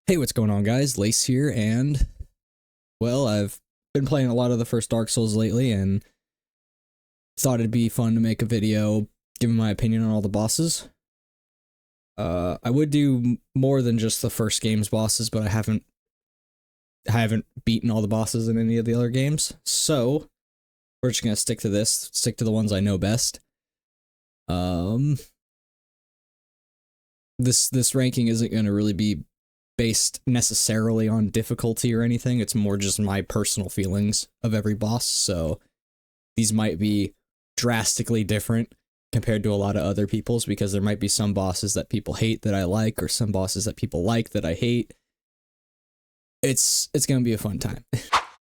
Hey, what's going on, guys? Lace here, and well, I've been playing a lot of the first Dark Souls lately, and thought it'd be fun to make a video giving my opinion on all the bosses. I would do more than just the first game's bosses, but I haven't beaten all the bosses in any of the other games, so we're just gonna stick to this, stick to the ones I know best. Um, this ranking isn't gonna really be based necessarily on difficulty or anything. It's more just my personal feelings of every boss, so these might be drastically different compared to a lot of other people's, because there might be some bosses that people hate that I like, or some bosses that people like that I hate. It's gonna be a fun time.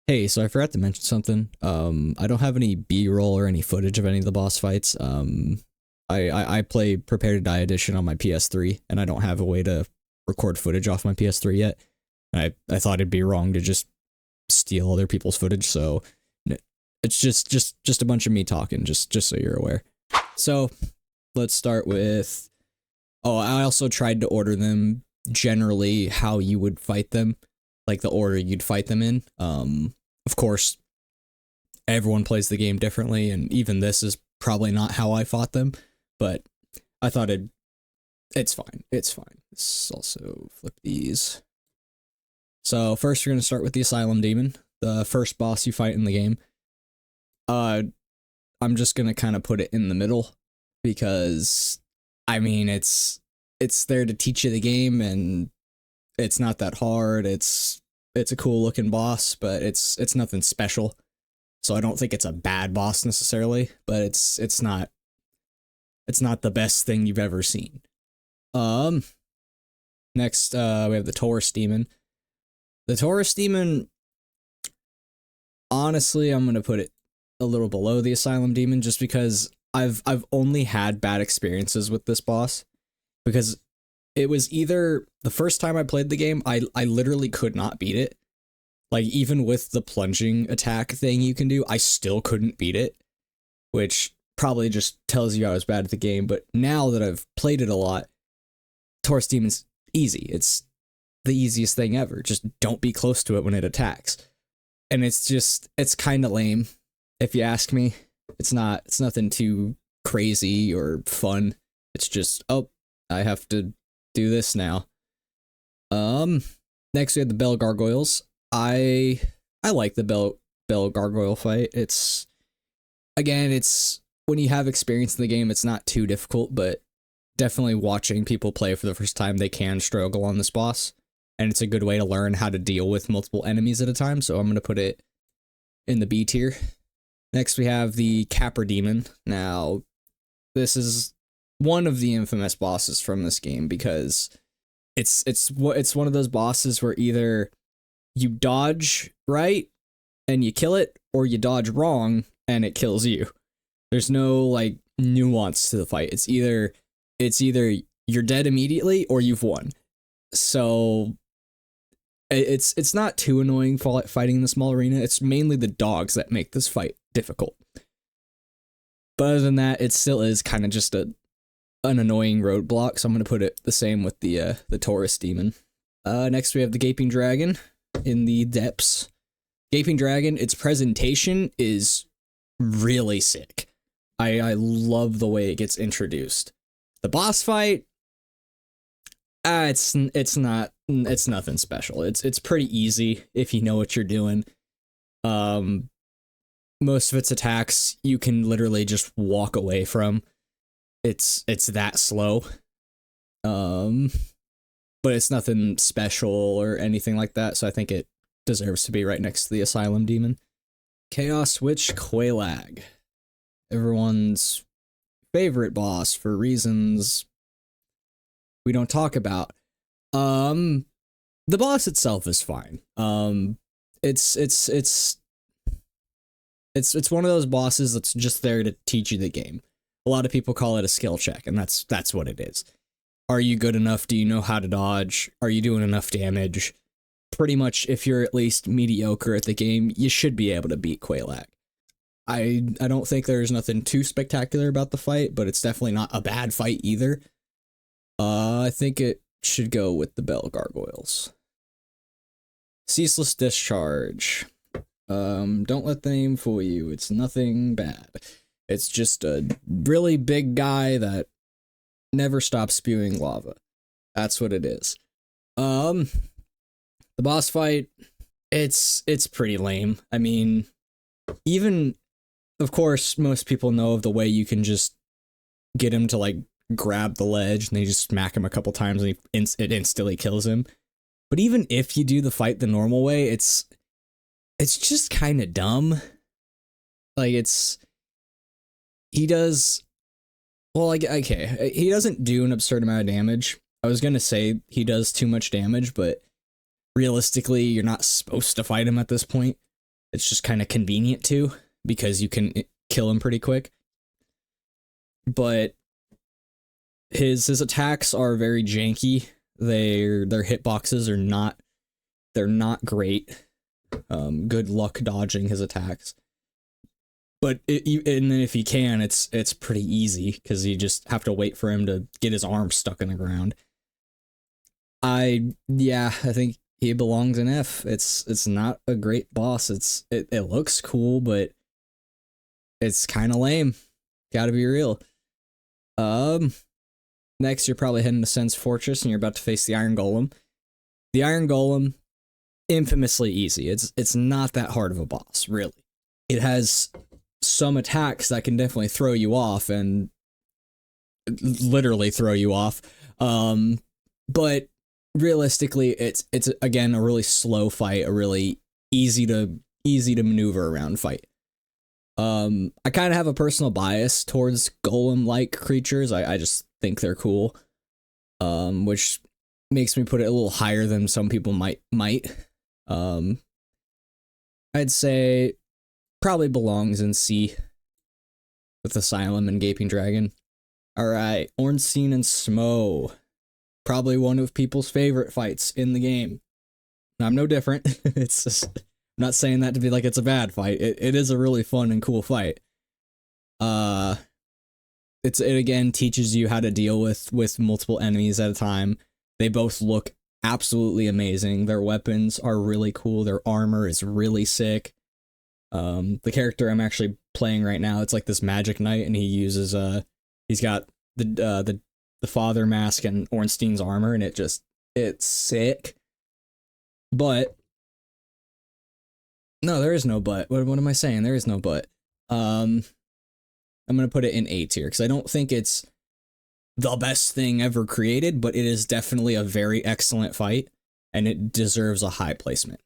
Hey, so I forgot to mention something. I don't have any B-roll or any footage of any of the boss fights. I play Prepare to Die Edition on my PS3, and I don't have a way to record footage off my PS3 yet. I thought it'd be wrong to just steal other people's footage, so it's just a bunch of me talking, just so you're aware. So let's start with, I also tried to order them generally how you would fight them, like the order you'd fight them in. Of course, everyone plays the game differently, and even this is probably not how I fought them, but I thought it's fine. It's fine. Let's also flip these. So first we're going to start with the Asylum Demon, the first boss you fight in the game. I'm just going to kind of put it in the middle because, I mean, it's there to teach you the game, and it's not that hard. It's a cool looking boss, but it's nothing special. So I don't think it's a bad boss necessarily, but it's not the best thing you've ever seen. Next, we have the Taurus Demon. The Taurus Demon, honestly, I'm gonna put it a little below the Asylum Demon, just because I've only had bad experiences with this boss, because it was either the first time I played the game, I literally could not beat it. Like, even with the plunging attack thing you can do, I still couldn't beat it, which probably just tells you I was bad at the game. But now that I've played it a lot, Taurus Demon's easy. It's the easiest thing ever. Just don't be close to it when it attacks. And it's kind of lame, if you ask me. It's nothing too crazy or fun. It's just, oh, I have to do this now. Next we have the Bell Gargoyles. I like the Bell Gargoyle fight. It's when you have experience in the game, it's not too difficult, but definitely watching people play for the first time, they can struggle on this boss, and it's a good way to learn how to deal with multiple enemies at a time, so I'm going to put it in the B tier. Next, we have the Capra Demon. Now, this is one of the infamous bosses from this game, because it's one of those bosses where either you dodge right and you kill it, or you dodge wrong and it kills you. There's no, like, nuance to the fight. It's either you're dead immediately or you've won. So it's not too annoying fighting in the small arena. It's mainly the dogs that make this fight difficult. But other than that, it still is kind of just an annoying roadblock, so I'm going to put it the same with the Taurus Demon. Next we have the Gaping Dragon in the depths. Gaping Dragon, its presentation is really sick. I love the way it gets introduced. The boss fight, it's nothing special. It's pretty easy if you know what you're doing. Most of its attacks you can literally just walk away from. It's that slow. But it's nothing special or anything like that, so I think it deserves to be right next to the Asylum Demon. Chaos Witch Quelaag. Everyone's favorite boss for reasons we don't talk about. The boss itself is fine. It's one of those bosses that's just there to teach you the game. A lot of people call it a skill check, and that's what it is. Are you good enough? Do you know how to dodge? Are you doing enough damage? Pretty much, if you're at least mediocre at the game, you should be able to beat Quelaag. I don't think there's nothing too spectacular about the fight, but it's definitely not a bad fight either. I think it should go with the Bell Gargoyles. Ceaseless Discharge. Don't let the name fool you. It's nothing bad. It's just a really big guy that never stops spewing lava. That's what it is. The boss fight, it's pretty lame. I mean, even, of course, most people know of the way you can just get him to like grab the ledge and they just smack him a couple times and it instantly kills him. But even if you do the fight the normal way, it's just kind of dumb. Like he does, well, like, okay, he doesn't do an absurd amount of damage. I was gonna say he does too much damage, but realistically, you're not supposed to fight him at this point. It's just kind of convenient to, because you can kill him pretty quick. But his attacks are very janky. Their hitboxes are not great. Good luck dodging his attacks. But and then if you can, it's pretty easy because you just have to wait for him to get his arm stuck in the ground. I think he belongs in F. It's not a great boss. It looks cool, but it's kind of lame. Gotta be real. Next, you're probably heading to Sen's Fortress, and you're about to face the Iron Golem. The Iron Golem, infamously easy. It's not that hard of a boss, really. It has some attacks that can definitely throw you off, and literally throw you off. But realistically, it's again a really slow fight, a really easy to maneuver around fight. I kind of have a personal bias towards golem-like creatures. I just think they're cool, which makes me put it a little higher than some people might. I'd say probably belongs in C with Asylum and Gaping Dragon. All right, Ornstein and Smo, probably one of people's favorite fights in the game. I'm no different. It's just, I'm not saying that to be like it's a bad fight. It is a really fun and cool fight. It again teaches you how to deal with multiple enemies at a time. They both look absolutely amazing. Their weapons are really cool. Their armor is really sick. The character I'm actually playing right now, it's like this magic knight, and he uses he's got the father mask and Ornstein's armor, and it's sick. But no, there is no but. What am I saying? There is no but. I'm gonna put it in A tier because I don't think it's the best thing ever created, but it is definitely a very excellent fight, and it deserves a high placement.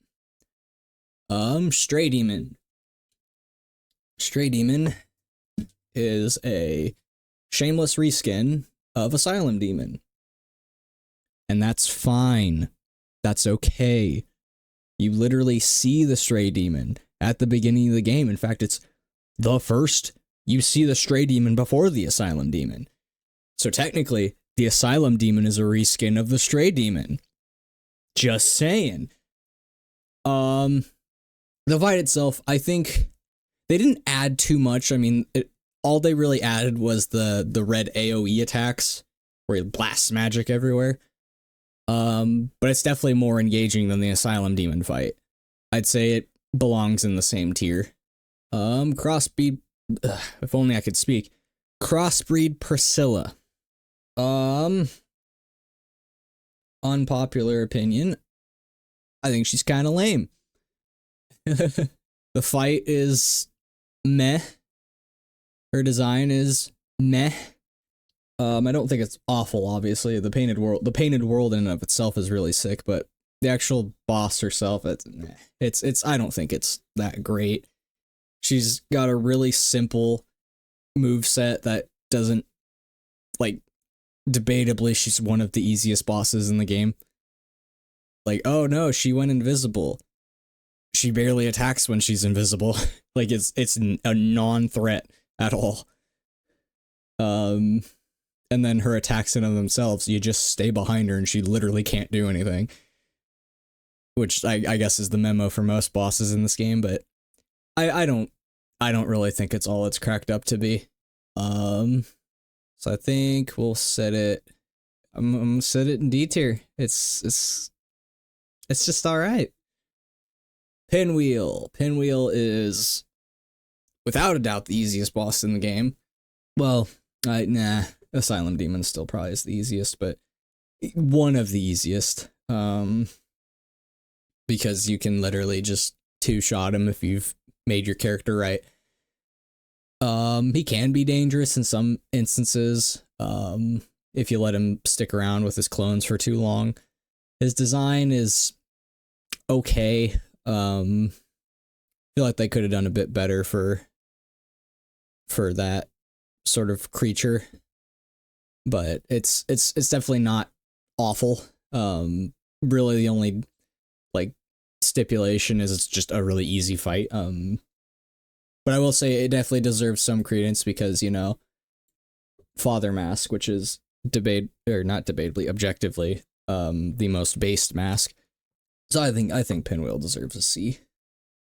Stray Demon. Stray Demon is a shameless reskin of Asylum Demon. And that's fine. That's okay. You literally see the Stray Demon at the beginning of the game. In fact, it's the first you see the Stray Demon before the Asylum Demon. So technically, the Asylum Demon is a reskin of the Stray Demon. Just saying. The fight itself, I think they didn't add too much. I mean, all they really added was the red AoE attacks, where he blasts magic everywhere. But it's definitely more engaging than the Asylum Demon fight. I'd say it belongs in the same tier. Crossbreed, if only I could speak. Crossbreed Priscilla. Unpopular opinion. I think she's kind of lame. The fight is meh. Her design is meh. I don't think it's awful, obviously. The painted world in and of itself is really sick, but the actual boss herself, it's I don't think it's that great. She's got a really simple moveset that doesn't, like, debatably she's one of the easiest bosses in the game. Like, oh no, she went invisible. She barely attacks when she's invisible. Like, it's a non-threat at all. And then her attacks in of themselves, you just stay behind her and she literally can't do anything. Which I guess is the memo for most bosses in this game, but I don't really think it's all it's cracked up to be. So I think we'll set it. I'm gonna set it in D tier. It's just all right. Pinwheel. Pinwheel is without a doubt the easiest boss in the game. Well, nah, Asylum Demon still probably is the easiest, but one of the easiest. Because you can literally just two-shot him if you've made your character right. He can be dangerous in some instances, if you let him stick around with his clones for too long. His design is okay. I feel like they could have done a bit better for that sort of creature, but it's definitely not awful. Really the only like stipulation is it's just a really easy fight. But I will say it definitely deserves some credence because, you know, Father Mask, which is not debatably, objectively, the most based mask. So I think Pinwheel deserves a C.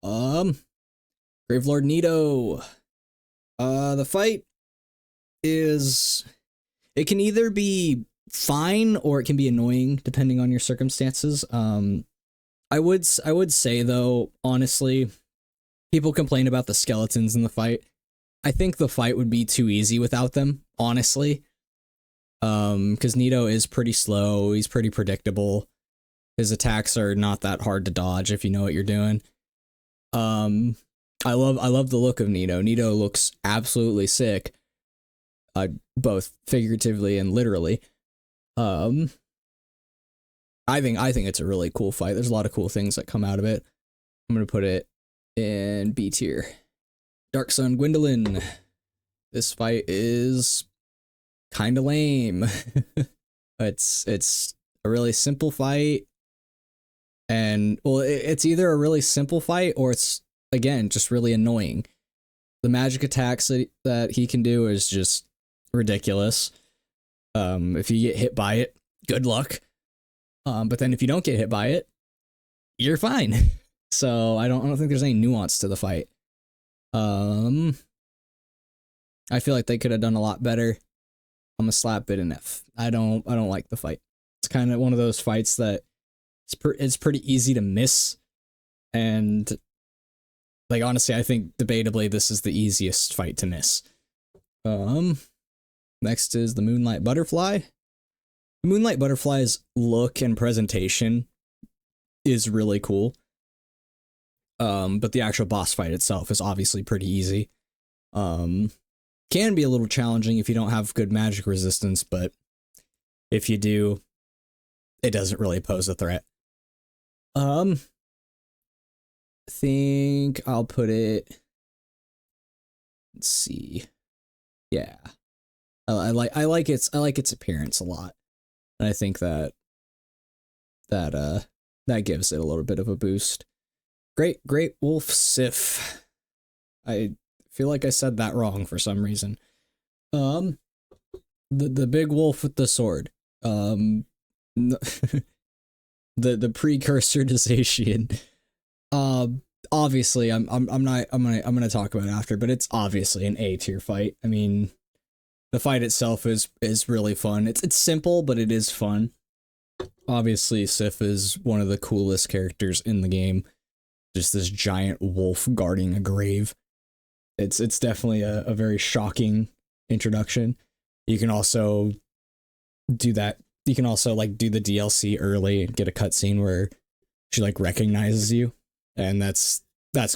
Gravelord Nito. The fight is, it can either be fine or it can be annoying depending on your circumstances. I would say though, honestly, people complain about the skeletons in the fight. I think the fight would be too easy without them, honestly. Because Nito is pretty slow, he's pretty predictable. His attacks are not that hard to dodge if you know what you're doing. I love the look of Nito. Nito looks absolutely sick. Both figuratively and literally. I think it's a really cool fight. There's a lot of cool things that come out of it. I'm gonna put it in B tier. Dark Sun Gwendolyn. This fight is kind of lame. It's a really simple fight, and well, it's either a really simple fight or it's again just really annoying. The magic attacks that he can do is just ridiculous. If you get hit by it, good luck. But then if you don't get hit by it, you're fine. So I don't think there's any nuance to the fight. I feel like they could have done a lot better. I'm gonna slap it an F. I don't like the fight. It's kind of one of those fights that it's pretty easy to miss, and like honestly, I think debatably this is the easiest fight to miss. Next is the Moonlight Butterfly. The Moonlight Butterfly's look and presentation is really cool. But the actual boss fight itself is obviously pretty easy. Can be a little challenging if you don't have good magic resistance, but if you do, it doesn't really pose a threat. I think I'll put it, let's see. Yeah. I like its appearance a lot. And I think that gives it a little bit of a boost. Great Wolf Sif. I feel like I said that wrong for some reason. The big wolf with the sword. The precursor to Zacian. Obviously I'm gonna talk about it after, but it's obviously an A tier fight. I mean, the fight itself is really fun. It's simple, but it is fun. Obviously, Sif is one of the coolest characters in the game. Just this giant wolf guarding a grave. It's definitely a very shocking introduction. You can also do that. You can also like do the DLC early and get a cutscene where she like recognizes you, and that's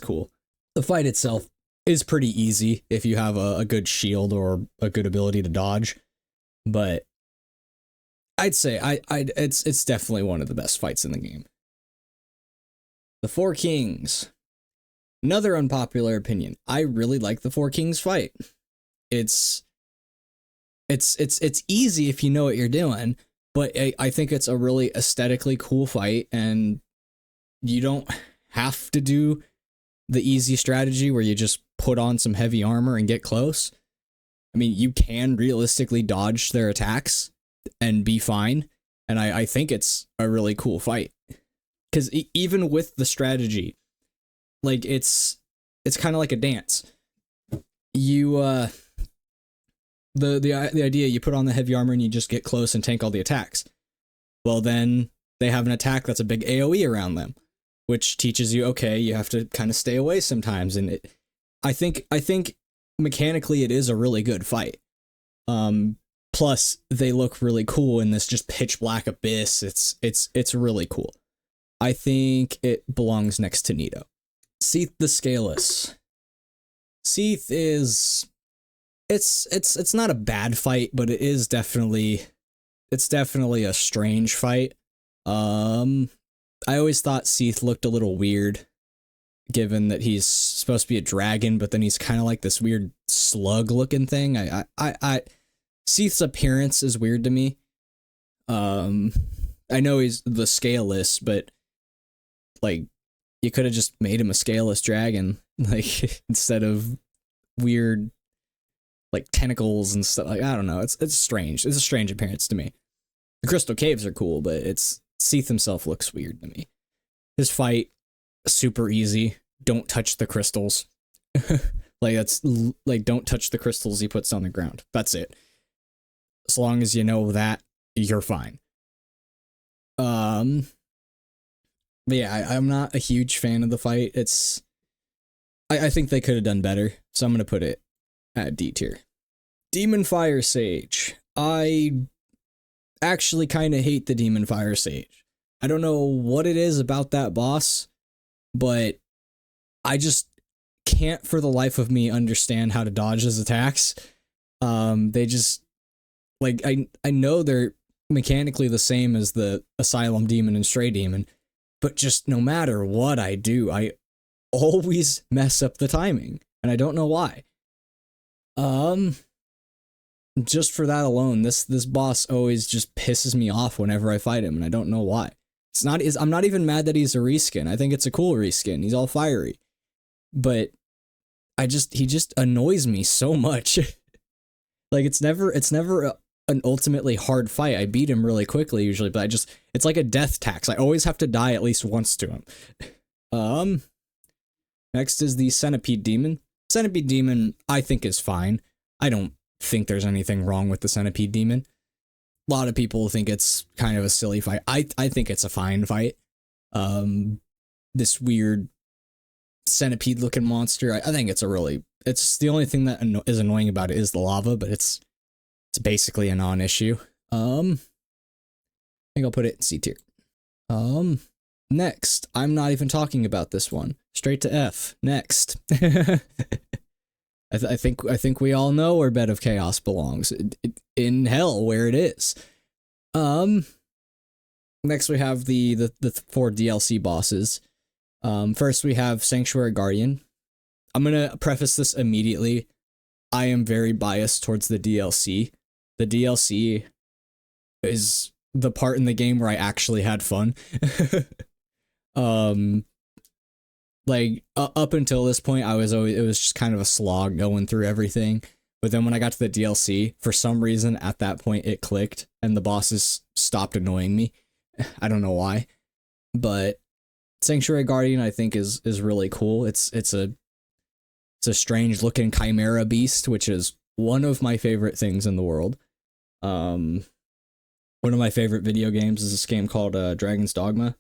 cool. The fight itself is pretty easy if you have a good shield or a good ability to dodge, but I'd say it's definitely one of the best fights in the game. The Four Kings. Another unpopular opinion. I really like the Four Kings fight. It's easy if you know what you're doing, but I think it's a really aesthetically cool fight, and you don't have to do the easy strategy where you just put on some heavy armor and get close. I mean, you can realistically dodge their attacks and be fine, and I think it's a really cool fight. Because even with the strategy, like it's kind of like a dance. You the idea, you put on the heavy armor and you just get close and tank all the attacks. Well, then they have an attack that's a big AoE around them. which teaches you, okay, you have to kind of stay away sometimes. And I think mechanically it is a really good fight. Plus they look really cool in this just pitch black abyss. It's really cool. I think it belongs next to Nito. Seath the Scaleless. Seath is it's not a bad fight, but it is definitely a strange fight. I always thought Seath looked a little weird, given that he's supposed to be a dragon, but then he's kind of like this weird slug looking thing. Seath's appearance is weird to me. I know he's the scaleless, but like you could have just made him a scaleless dragon, like instead of weird like tentacles and stuff. Like I don't know. It's strange. It's a strange appearance to me. The crystal caves are cool, but Seath himself looks weird to me. His fight, super easy. Don't touch the crystals. Don't touch the crystals he puts on the ground. That's it. As long as you know that, you're fine. But yeah, I'm not a huge fan of the fight. I think they could have done better, so I'm gonna put it at D tier. Demon Fire Sage. I actually kind of hate the Demon Fire Sage. I don't know what it is about that boss, but I just can't for the life of me understand how to dodge his attacks. They just like I know they're mechanically the same as the Asylum Demon and Stray Demon, but just no matter what I do, I always mess up the timing, and I don't know why. Just for that alone, this boss always just pisses me off whenever I fight him, and I don't know why. I'm not even mad that he's a reskin. I think it's a cool reskin. He's all fiery. But he just annoys me so much. Like it's never an ultimately hard fight. I beat him really quickly usually, but it's like a death tax. I always have to die at least once to him. Next is the Centipede Demon. Centipede Demon I think is fine. I don't think there's anything wrong with the Centipede Demon. A lot of people think it's kind of a silly fight. I think it's a fine fight. This weird centipede looking monster. I think it's the only thing that is annoying about it is the lava, but it's basically a non-issue. I think I'll put it in C tier. Next, I'm not even talking about this one. Straight to F. Next. I think we all know where Bed of Chaos belongs. In hell, where it is. Next we have the 4 DLC bosses. First we have Sanctuary Guardian. I'm gonna preface this immediately. I am very biased towards the DLC. The DLC is the part in the game where I actually had fun. Up until this point, it was just kind of a slog going through everything. But then when I got to the DLC, for some reason at that point it clicked and the bosses stopped annoying me. I don't know why, but Sanctuary Guardian I think is really cool. It's a strange looking chimera beast, which is one of my favorite things in the world. One of my favorite video games is this game called Dragon's Dogma,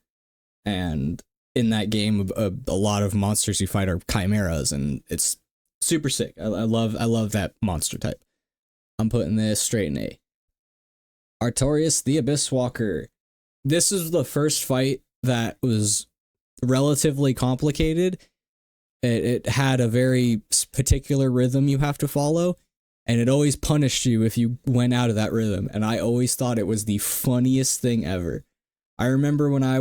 and in that game, a lot of monsters you fight are chimeras, and it's super sick. I love that monster type. I'm putting this straight in A. Artorias the Abyss Walker. This is the first fight that was relatively complicated. It had a very particular rhythm you have to follow, and it always punished you if you went out of that rhythm, and I always thought it was the funniest thing ever. I remember when I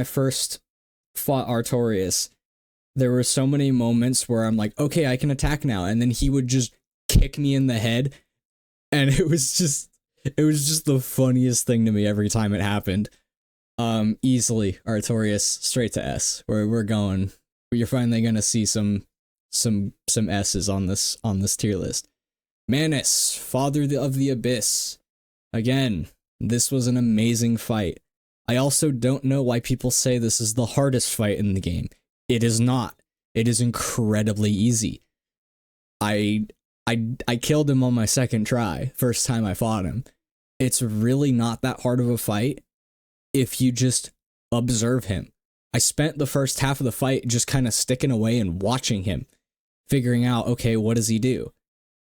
first fought Artorias, there were so many moments where I'm like, okay, I can attack now, and then he would just kick me in the head, and it was just the funniest thing to me every time it happened. Easily Artorias straight to S. We're going. You're finally gonna see some S's on this tier list. Manus, Father of the Abyss. Again, this was an amazing fight. I also don't know why people say this is the hardest fight in the game. It is not. It is incredibly easy. I killed him on my second try, first time I fought him. It's really not that hard of a fight if you just observe him. I spent the first half of the fight just kind of sticking away and watching him, figuring out, okay, what does he do?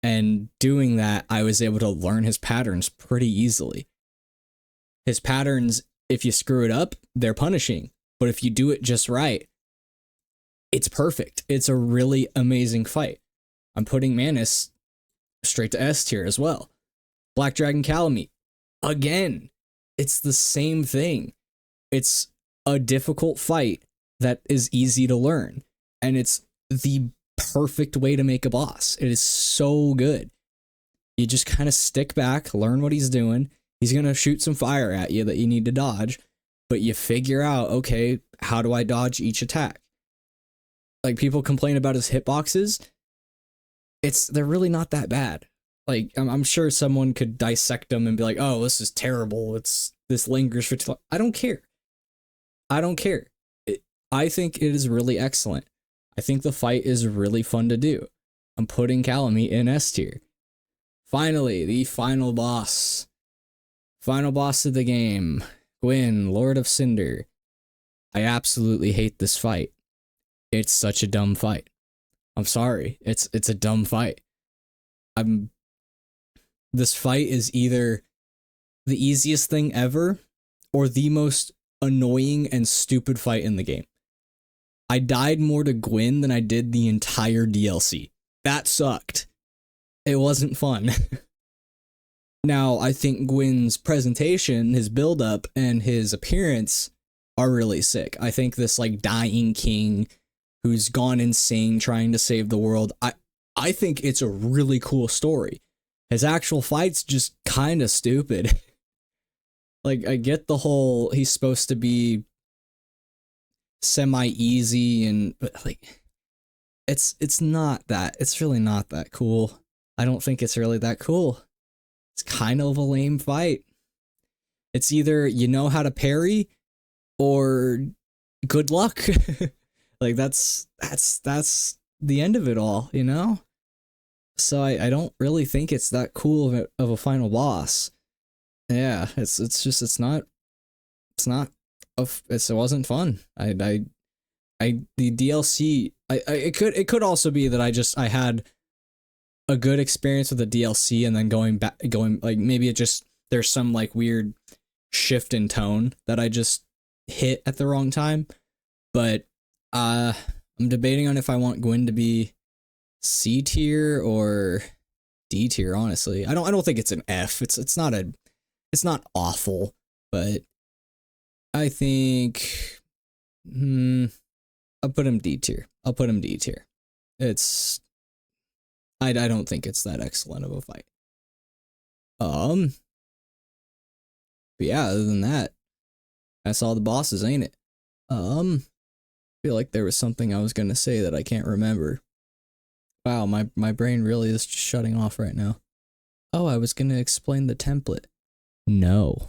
And doing that, I was able to learn his patterns pretty easily. His patterns, if you screw it up, they're punishing. But if you do it just right, it's perfect. It's a really amazing fight. I'm putting Manus straight to S tier as well. Black Dragon Calamite, again, it's the same thing. It's a difficult fight that is easy to learn. And it's the perfect way to make a boss. It is so good. You just kind of stick back, learn what he's doing. He's going to shoot some fire at you that you need to dodge, but you figure out, okay, how do I dodge each attack? Like, people complain about his hitboxes. They're really not that bad. Like, I'm sure someone could dissect them and be like, oh, this is terrible. This lingers for too long. I don't care. I think it is really excellent. I think the fight is really fun to do. I'm putting Calamite in S tier. Finally, the final boss. Final boss of the game. Gwyn, Lord of Cinder. I absolutely hate this fight. It's such a dumb fight. I'm sorry. It's a dumb fight. This fight is either the easiest thing ever or the most annoying and stupid fight in the game. I died more to Gwyn than I did the entire DLC. That sucked. It wasn't fun. Now, I think Gwyn's presentation, his build-up, and his appearance are really sick. I think this, like, dying king who's gone insane trying to save the world, I think it's a really cool story. His actual fight's just kind of stupid. Like, I get the whole, he's supposed to be semi-easy, but like, it's not that. It's really not that cool. I don't think it's really that cool. It's kind of a lame fight. It's either you know how to parry or good luck. Like, that's the end of it all, you know? So I don't really think it's that cool of a final boss. Yeah, it wasn't fun. The DLC, it could also be that I had a good experience with the DLC and then going like, maybe there's some like weird shift in tone that I just hit at the wrong time. But I'm debating on if I want Gwyn to be C tier or D tier, honestly. I don't think it's an F. It's not awful, but I think I'll put him D tier. I don't think it's that excellent of a fight. But yeah, other than that, that's all the bosses, ain't it? I feel like there was something I was gonna say that I can't remember. Wow, my brain really is just shutting off right now. Oh, I was gonna explain the template. No.